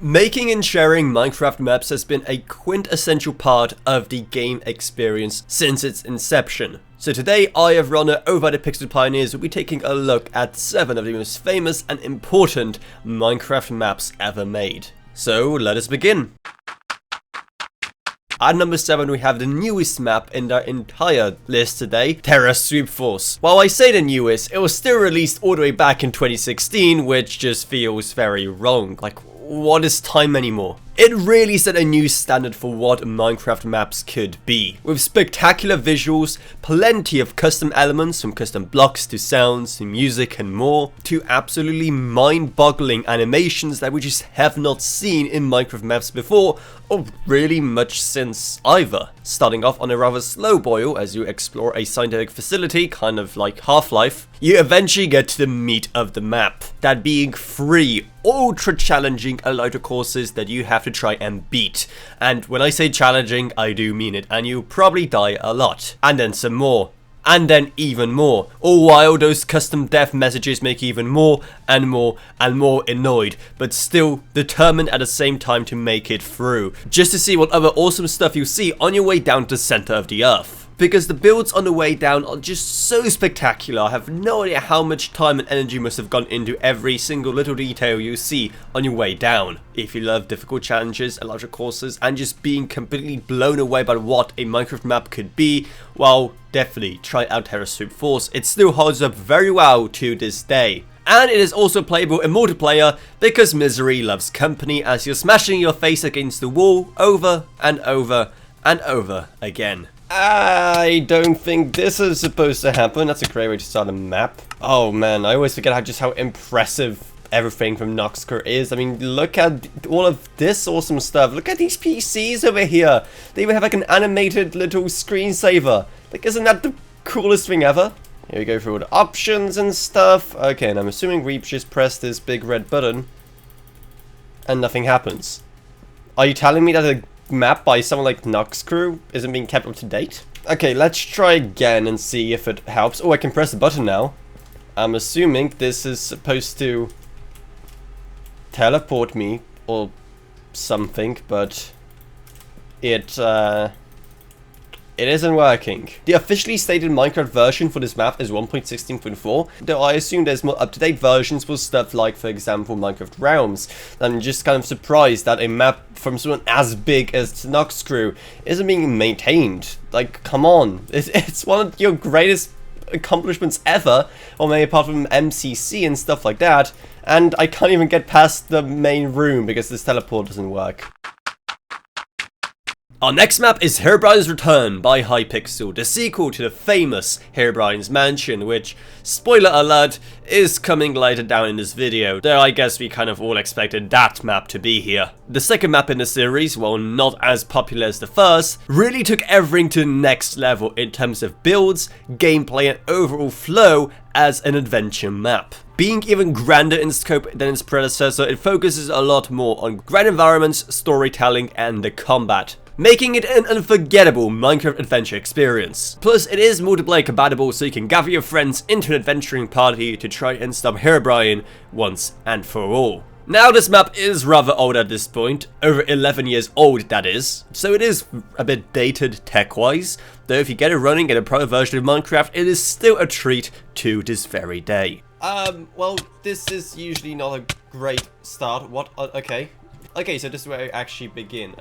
Making and sharing Minecraft maps has been a quintessential part of the game experience since its inception. So today I have Runner over the Hypixel Pioneers will be taking a look at 7 of the most famous and important Minecraft maps ever made. So let us begin. At number 7 we have the newest map in the entire list today, Terra Swoop Force. While I say the newest, it was still released all the way back in 2016, which just feels very wrong. Like, what is time anymore? It really set a new standard for what Minecraft maps could be. With spectacular visuals, plenty of custom elements from custom blocks to sounds to music and more, to absolutely mind-boggling animations that we just have not seen in Minecraft maps before, or really much since either. Starting off on a rather slow boil as you explore a scientific facility, kind of like Half-Life, you eventually get to the meat of the map, that being 3 ultra challenging elytra courses that you have to try and beat. And when I say challenging, I do mean it, and you probably die a lot. And then some more. And then even more. All while those custom death messages make you even more and more and more annoyed, but still determined at the same time to make it through, just to see what other awesome stuff you see on your way down to the center of the earth. Because the builds on the way down are just so spectacular. I have no idea how much time and energy must have gone into every single little detail you see on your way down. If you love difficult challenges, elytra courses, and just being completely blown away by what a Minecraft map could be, well, definitely try out Terra Swoop Force. It still holds up very well to this day. And it is also playable in multiplayer because misery loves company as you're smashing your face against the wall over and over and over again. I don't think this is supposed to happen. That's a great way to start a map. Oh man, I always forget just how impressive everything from Noxcur is. I mean, look at all of this awesome stuff. Look at these PCs over here. They even have like an animated little screensaver. Like, isn't that the coolest thing ever? Here we go through all the options and stuff. Okay, and I'm assuming we just press this big red button and nothing happens. Are you telling me that a map by someone like Noxcur isn't being kept up to date? Okay, let's try again and see if it helps. Oh, I can press the button now. I'm assuming this is supposed to teleport me or something, but it isn't working. The officially stated Minecraft version for this map is 1.16.4, though I assume there's more up-to-date versions for stuff like, for example, Minecraft Realms. I'm just kind of surprised that a map from someone as big as Noxcur isn't being maintained. Like, come on. It's one of your greatest accomplishments ever, or maybe apart from MCC and stuff like that, and I can't even get past the main room because this teleport doesn't work. Our next map is Herobrine's Return by Hypixel, the sequel to the famous Herobrine's Mansion, which, spoiler alert, is coming later down in this video, though I guess we kind of all expected that map to be here. The second map in the series, while not as popular as the first, really took everything to the next level in terms of builds, gameplay and overall flow as an adventure map. Being even grander in scope than its predecessor, it focuses a lot more on grand environments, storytelling and the combat, making it an unforgettable Minecraft adventure experience. Plus, it is multiplayer compatible, so you can gather your friends into an adventuring party to try and stop Herobrine once and for all. Now, this map is rather old at this point, over 11 years old that is, so it is a bit dated tech-wise, though if you get it running in a pro version of Minecraft, it is still a treat to this very day. Well, this is usually not a great start. What? Okay. Okay, so this is where I actually begin.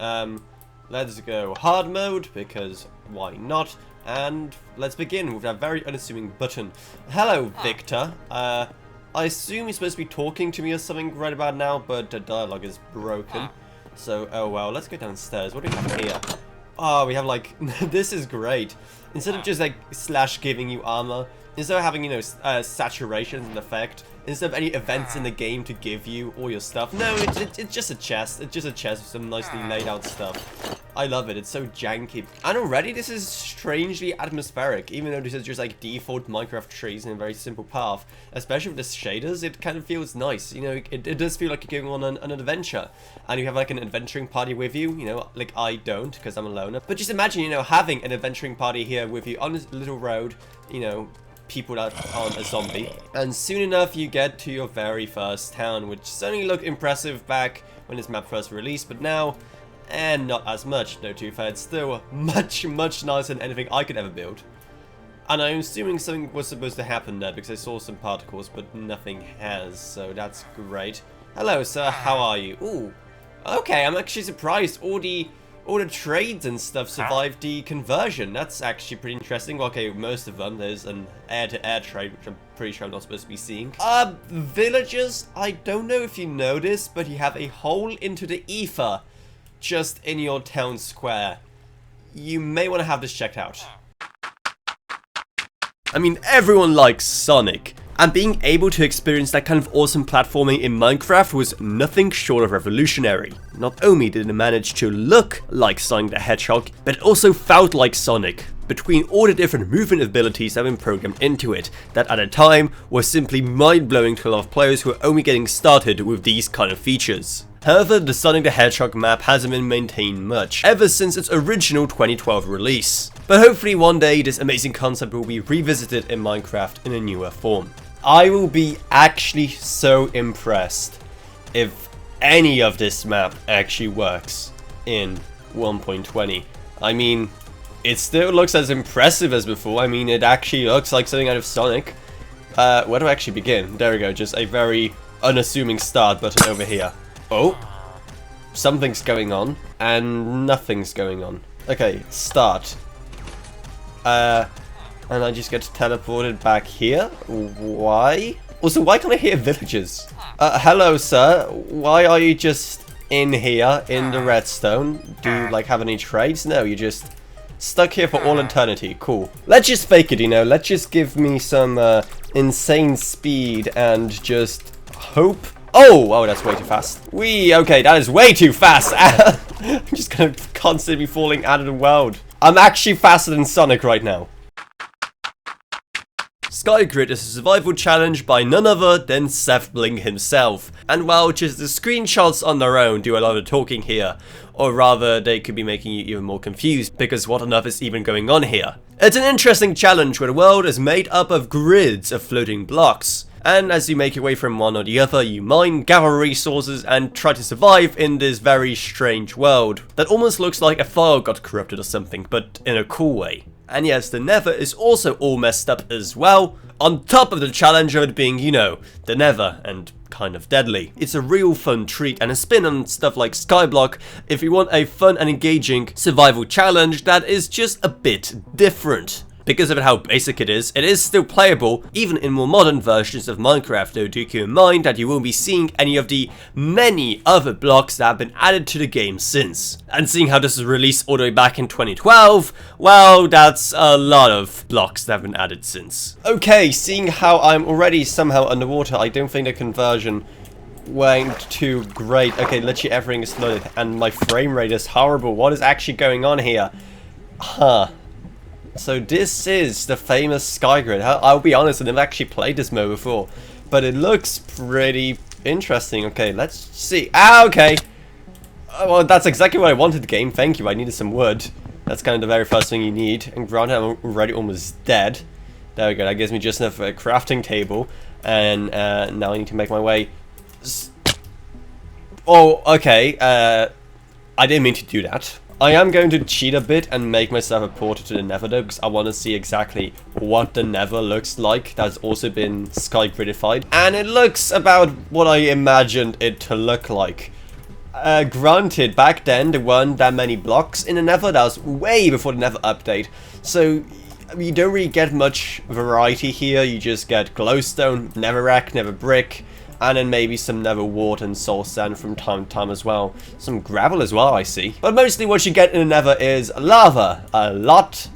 Let's go hard mode, because why not? And let's begin with that very unassuming button. Hello, Victor. I assume you're supposed to be talking to me or something right about now, but the dialogue is broken. So, oh well, let's go downstairs. What do we have here? Oh, we have like, this is great. Instead of just like slash giving you armor, instead of having, you know, saturations and effect, instead of any events in the game to give you all your stuff, no, it's just a chest. It's just a chest with some nicely laid out stuff. I love it. It's so janky. And already this is strangely atmospheric, even though this is just like default Minecraft trees in a very simple path. Especially with the shaders, it kind of feels nice. You know, it does feel like you're going on an adventure. And you have like an adventuring party with you, you know, like I don't because I'm a loner. But just imagine, you know, having an adventuring party here with you on this little road, you know, people that aren't a zombie. And soon enough, you get to your very first town, which certainly looked impressive back when this map first released, but now, not as much. No, too fair, it's still much nicer than anything I could ever build. And I'm assuming something was supposed to happen there, because I saw some particles, but nothing has, so that's great. Hello, sir, how are you? Ooh, okay, I'm actually surprised all the trades and stuff survived the conversion. That's actually pretty interesting. Well, okay, most of them. There's an air-to-air trade, which I'm pretty sure I'm not supposed to be seeing. Villagers, I don't know if you know this, but you have a hole into the ether just in your town square. You may want to have this checked out. I mean, everyone likes Sonic, and being able to experience that kind of awesome platforming in Minecraft was nothing short of revolutionary. Not only did it manage to look like Sonic the Hedgehog, but it also felt like Sonic, between all the different movement abilities that have been programmed into it, that at a time were simply mind-blowing to a lot of players who are only getting started with these kind of features. However, the Sonic the Hedgehog map hasn't been maintained much, ever since its original 2012 release. But hopefully one day this amazing concept will be revisited in Minecraft in a newer form. I will be actually so impressed if any of this map actually works in 1.20. I mean, it still looks as impressive as before. I mean, it actually looks like something out of Sonic. Where do I actually begin? There we go, just a very unassuming start button over here. Oh, something's going on, and nothing's going on. Okay, start. And I just get teleported back here? Why? Also, why can't I hear villagers? Hello, sir. Why are you just in here, in the redstone? Do you, like, have any trades? No, you're just stuck here for all eternity. Cool. Let's just fake it, you know. Let's just give me some insane speed and just hope. Oh, that's way too fast. Okay, that is way too fast. I'm just gonna constantly be falling out of the world. I'm actually faster than Sonic right now. Skygrid is a survival challenge by none other than Seth Bling himself, and while just the screenshots on their own do a lot of talking here, or rather they could be making you even more confused because what on earth is even going on here. It's an interesting challenge where the world is made up of grids of floating blocks, and as you make your way from one or the other, you mine, gather resources, and try to survive in this very strange world that almost looks like a file got corrupted or something, but in a cool way. And yes, the Nether is also all messed up as well, on top of the challenge of it being, you know, the Nether and kind of deadly. It's a real fun treat and a spin on stuff like Skyblock if you want a fun and engaging survival challenge that is just a bit different. Because of how basic it is still playable, even in more modern versions of Minecraft, though do keep in mind that you won't be seeing any of the many other blocks that have been added to the game since. And seeing how this was released all the way back in 2012, well, that's a lot of blocks that have been added since. Okay, seeing how I'm already somehow underwater, I don't think the conversion went too great. Okay, literally everything is flooded, and my frame rate is horrible. What is actually going on here? Huh. So this is the famous Skygrid. I'll be honest, I've never actually played this mode before, but it looks pretty interesting. Okay, let's see. Okay. Well, that's exactly what I wanted, game. Thank you. I needed some wood. That's kind of the very first thing you need. And granted, I'm already almost dead. There we go. That gives me just enough for a crafting table. And now I need to make my way. Oh, okay. I didn't mean to do that. I am going to cheat a bit and make myself a portal to the Nether though, because I want to see exactly what the Nether looks like. That's also been Skygridified. And it looks about what I imagined it to look like. Granted, back then there weren't that many blocks in the Nether. That was way before the Nether update. So you don't really get much variety here. You just get glowstone, netherrack, nether brick, and then maybe some nether wart and soul sand from time to time as well. Some gravel as well, I see. But mostly what you get in the nether is lava. A lot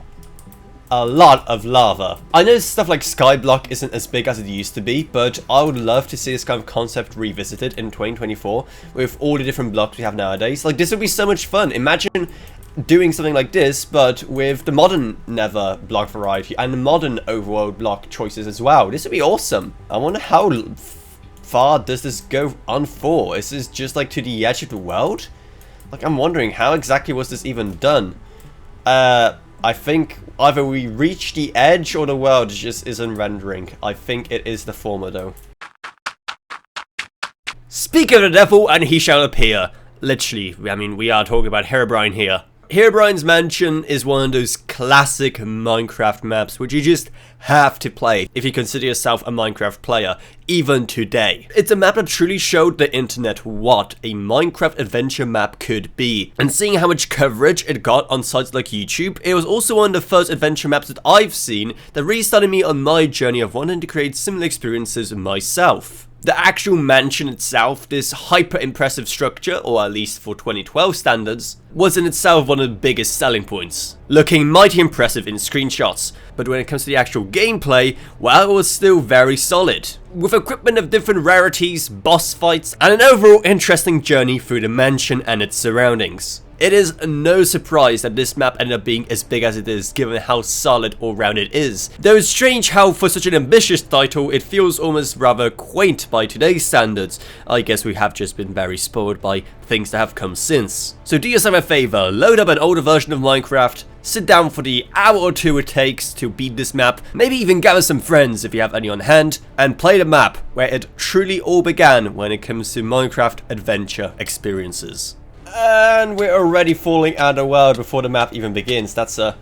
of lava. I know stuff like Skyblock isn't as big as it used to be, but I would love to see this kind of concept revisited in 2024 with all the different blocks we have nowadays. Like, this would be so much fun. Imagine doing something like this, but with the modern nether block variety and the modern overworld block choices as well. This would be awesome. I wonder how far does this go on for? Is this just like to the edge of the world? Like, I'm wondering how exactly was this even done? I think either we reach the edge or the world just isn't rendering. I think it is the former though. Speak of the devil and he shall appear. Literally, I mean, we are talking about Herobrine here. Herobrine's Mansion is one of those classic Minecraft maps which you just have to play if you consider yourself a Minecraft player, even today. It's a map that truly showed the internet what a Minecraft adventure map could be. And seeing how much coverage it got on sites like YouTube, it was also one of the first adventure maps that I've seen that really started me on my journey of wanting to create similar experiences myself. The actual mansion itself, this hyper impressive structure, or at least for 2012 standards, was in itself one of the biggest selling points. Looking mighty impressive in screenshots, but when it comes to the actual gameplay, well, it was still very solid. With equipment of different rarities, boss fights, and an overall interesting journey through the mansion and its surroundings. It is no surprise that this map ended up being as big as it is, given how solid all round it is. Though it's strange how for such an ambitious title, it feels almost rather quaint by today's standards. I guess we have just been very spoiled by things that have come since. So do yourself a favor, load up an older version of Minecraft, sit down for the hour or two it takes to beat this map, maybe even gather some friends if you have any on hand, and play the map where it truly all began when it comes to Minecraft adventure experiences. And we're already falling out of the world before the map even begins. That's a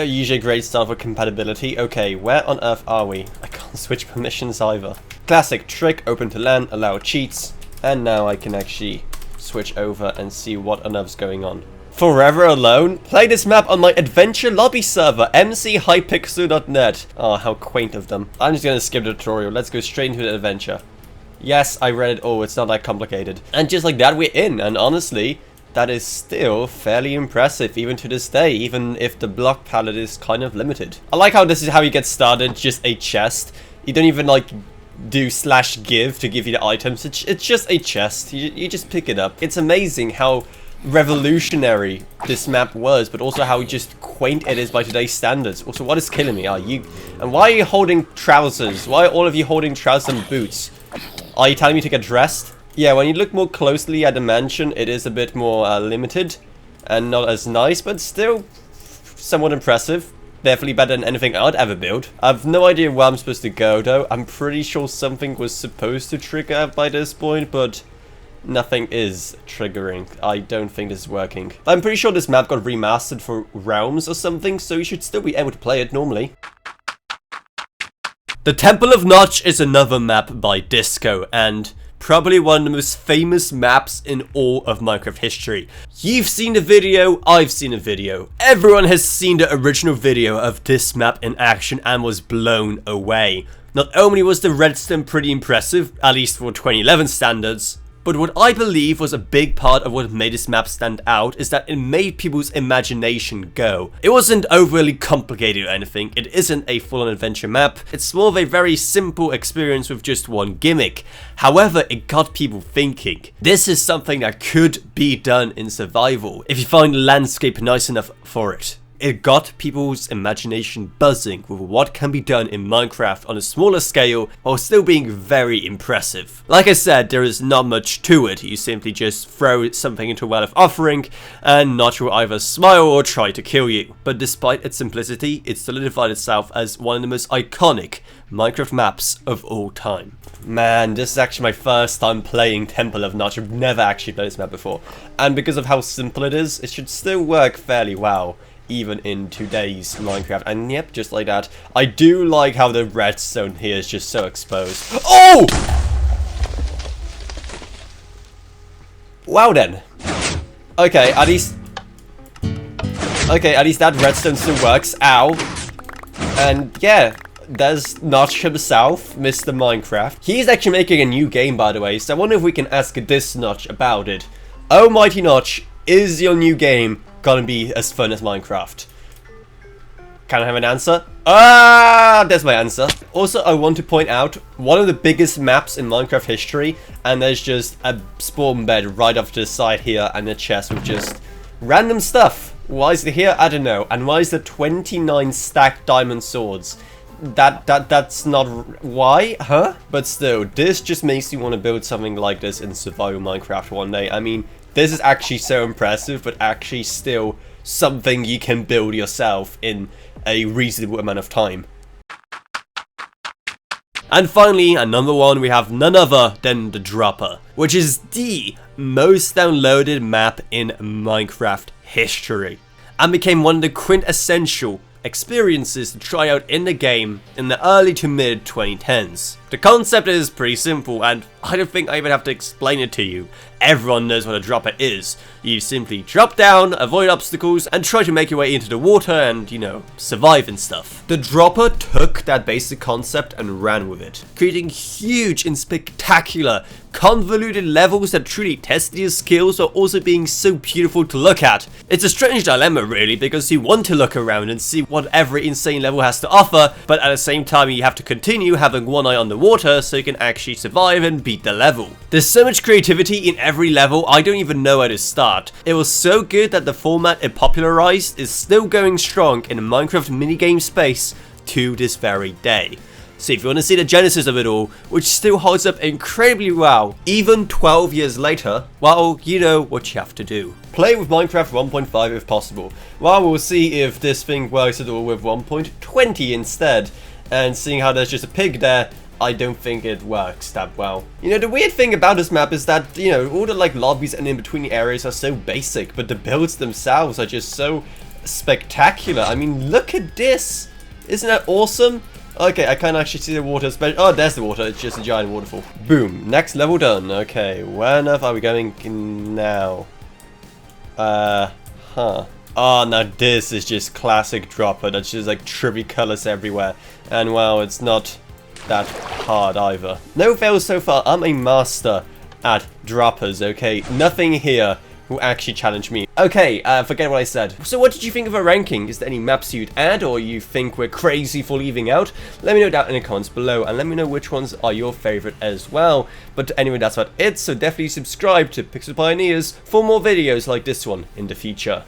usually great start for compatibility. Okay, where on earth are we? I can't switch permissions either. Classic trick, open to LAN, allow cheats. And now I can actually switch over and see what on earth's going on. Forever alone? Play this map on my adventure lobby server, mchypixel.net. Oh, how quaint of them. I'm just gonna skip the tutorial. Let's go straight into the adventure. Yes, I read it all, it's not that complicated. And just like that, we're in, and honestly, that is still fairly impressive, even to this day, even if the block palette is kind of limited. I like how this is how you get started, just a chest. You don't even, like, do /give to give you the items, it's just a chest, you just pick it up. It's amazing how revolutionary this map was, but also how just quaint it is by today's standards. Also, what is killing me? And why are you holding trousers? Why are all of you holding trousers and boots? Are you telling me to get dressed? Yeah, when you look more closely at the mansion, it is a bit more limited and not as nice, but still somewhat impressive. Definitely better than anything I'd ever build. I've no idea where I'm supposed to go, though. I'm pretty sure something was supposed to trigger by this point, but nothing is triggering. I don't think this is working. I'm pretty sure this map got remastered for Realms or something, so you should still be able to play it normally. The Temple of Notch is another map by Disco, and probably one of the most famous maps in all of Minecraft history. You've seen the video, I've seen the video. Everyone has seen the original video of this map in action and was blown away. Not only was the redstone pretty impressive, at least for 2011 standards, but what I believe was a big part of what made this map stand out is that it made people's imagination go. It wasn't overly complicated or anything, it isn't a full-on adventure map, it's more of a very simple experience with just one gimmick. However, it got people thinking. This is something that could be done in survival, if you find the landscape nice enough for it. It got people's imagination buzzing with what can be done in Minecraft on a smaller scale while still being very impressive. Like I said, there is not much to it, you simply just throw something into a well of offering and Notch will either smile or try to kill you. But despite its simplicity, it solidified itself as one of the most iconic Minecraft maps of all time. Man, this is actually my first time playing Temple of Notch. I've never actually played this map before, and because of how simple it is, it should still work fairly well even in today's Minecraft. And yep, just like that. I do like how the redstone here is just so exposed. Oh! Wow then. Okay, at least that redstone still works. Ow. And yeah, there's Notch himself, Mr. Minecraft. He's actually making a new game, by the way, so I wonder if we can ask this Notch about it. Oh, mighty Notch, is your new game gonna be as fun as Minecraft? Can I have an answer? Ah, there's my answer. Also, I want to point out one of the biggest maps in Minecraft history, and there's just a spawn bed right off to the side here and a chest with just random stuff. Why is it here? I don't know. And why is there 29 stacked diamond swords? That's not why, huh? But still, this just makes me want to build something like this in survival Minecraft one day. I mean, This is actually so impressive, but actually still something you can build yourself in a reasonable amount of time. And finally, at number 1, we have none other than the Dropper, which is the most downloaded map in Minecraft history, and became one of the quintessential experiences to try out in the game in the early to mid 2010s. The concept is pretty simple, and I don't think I even have to explain it to you. Everyone knows what a dropper is. You simply drop down, avoid obstacles, and try to make your way into the water and, you know, survive and stuff. The dropper took that basic concept and ran with it, creating huge and spectacular, convoluted levels that truly tested your skills while also being so beautiful to look at. It's a strange dilemma really, because you want to look around and see what every insane level has to offer, but at the same time you have to continue having one eye on the water so you can actually survive and beat the level. There's so much creativity in every level, I don't even know where to start. It was so good that the format it popularized is still going strong in the Minecraft minigame space to this very day. So if you want to see the genesis of it all, which still holds up incredibly well, even 12 years later, well, you know what you have to do. Play with Minecraft 1.5 if possible. Well, we'll see if this thing works at all with 1.20 instead. And seeing how there's just a pig there, I don't think it works that well. You know, the weird thing about this map is that, you know, all the like lobbies and in between areas are so basic, but the builds themselves are just so spectacular. I mean, look at this! Isn't that awesome? Okay, I can't actually see the water. Oh, there's the water. It's just a giant waterfall. Boom. Next level done. Okay, where on earth are we going now? Oh, now this is just classic dropper. That's just like trippy colors everywhere. And wow, it's not that hard either. No fails so far. I'm a master at droppers, okay? Nothing here will actually challenge me. Okay, forget what I said. So what did you think of our ranking? Is there any maps you'd add, or you think we're crazy for leaving out? Let me know down in the comments below, and let me know which ones are your favorite as well. But anyway, that's about it, so definitely subscribe to Pixel Pioneers for more videos like this one in the future.